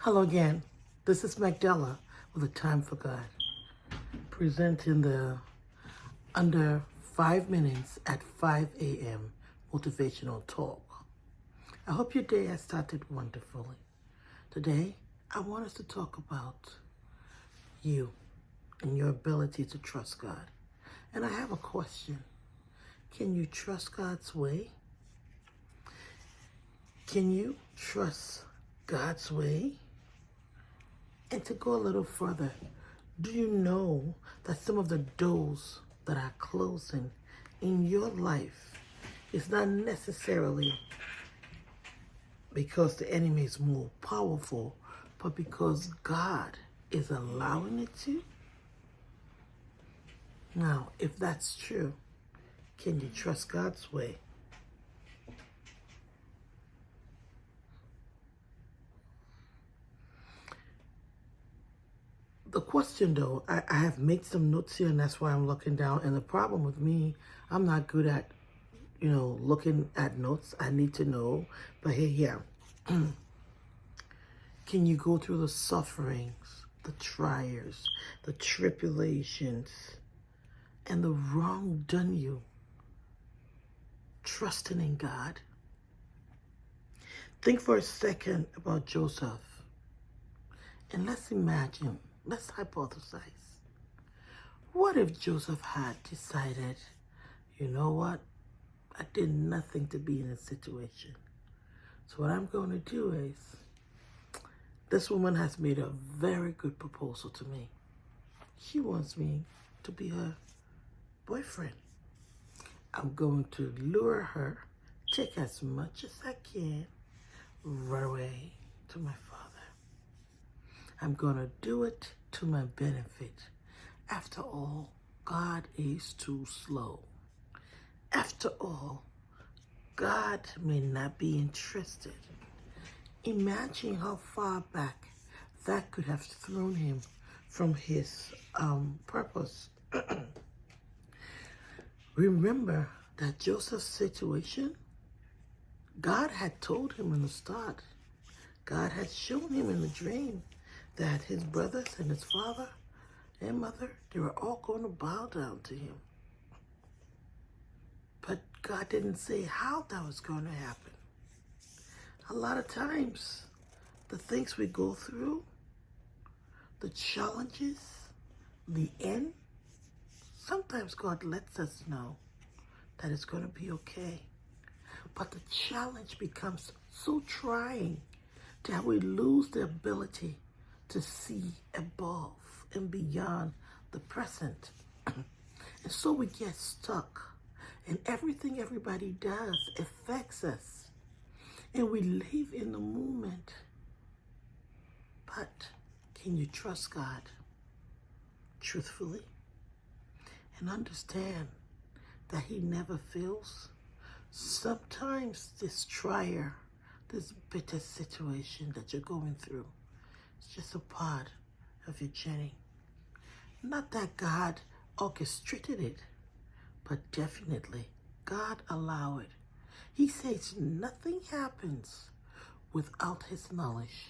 Hello again. This is Magdala with a Time for God, presenting the under 5 minutes at 5 a.m. motivational talk. I hope your day has started wonderfully. Today, I want us to talk about you and your ability to trust God. And I have a question. Can you trust God's way? Can you trust God's way? And to go a little further, do you know that some of the doors that are closing in your life is not necessarily because the enemy is more powerful, but because God is allowing it to? Now, if that's true, can you trust God's way? The question, though, I have made some notes here, and that's why I'm looking down. And the problem with me, I'm not good at, looking at notes. I need to know. But hey, yeah. Can you go through the sufferings, the trials, the tribulations, and the wrong done you, trusting in God? Think for a second about Joseph. And let's imagine, let's hypothesize. What if Joseph had decided, you know what? I did nothing to be in this situation. So what I'm going to do is, this woman has made a very good proposal to me. She wants me to be her boyfriend. I'm going to lure her, take as much as I can, run away to my father. I'm going to do it to my benefit. After all, God is too slow. After all, God may not be interested. Imagine how far back that could have thrown him from his purpose. Remember that Joseph's situation, God had told him in the start. God had shown him in the dream that his brothers and his father and mother, they were all going to bow down to him. But God didn't say how that was going to happen. A lot of times, the things we go through, the challenges, the end, sometimes God lets us know that it's going to be okay. But the challenge becomes so trying that we lose the ability to see above and beyond the present. And so we get stuck. And everything everybody does affects us. And we live in the moment. But can you trust God truthfully? And understand that He never fails? Sometimes this trial, this bitter situation that you're going through, it's just a part of your journey. Not that God orchestrated it, but definitely God allowed it. He says nothing happens without His knowledge.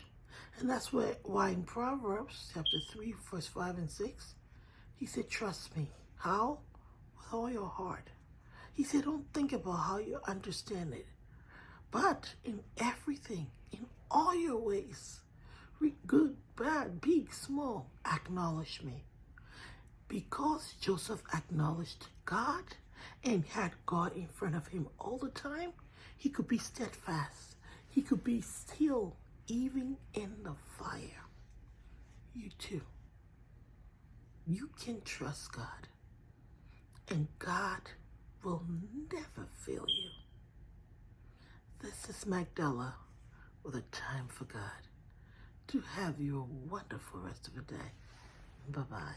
And that's why in Proverbs chapter 3, verse 5 and 6, He said, trust me. How? With all your heart. He said, don't think about how you understand it. But in everything, in all your ways, good, bad, big, small, acknowledge me. Because Joseph acknowledged God and had God in front of him all the time, he could be steadfast. He could be still, even in the fire. You too. You can trust God. And God will never fail you. This is Magdala with a Time for God. To have you a wonderful rest of the day. Bye-bye.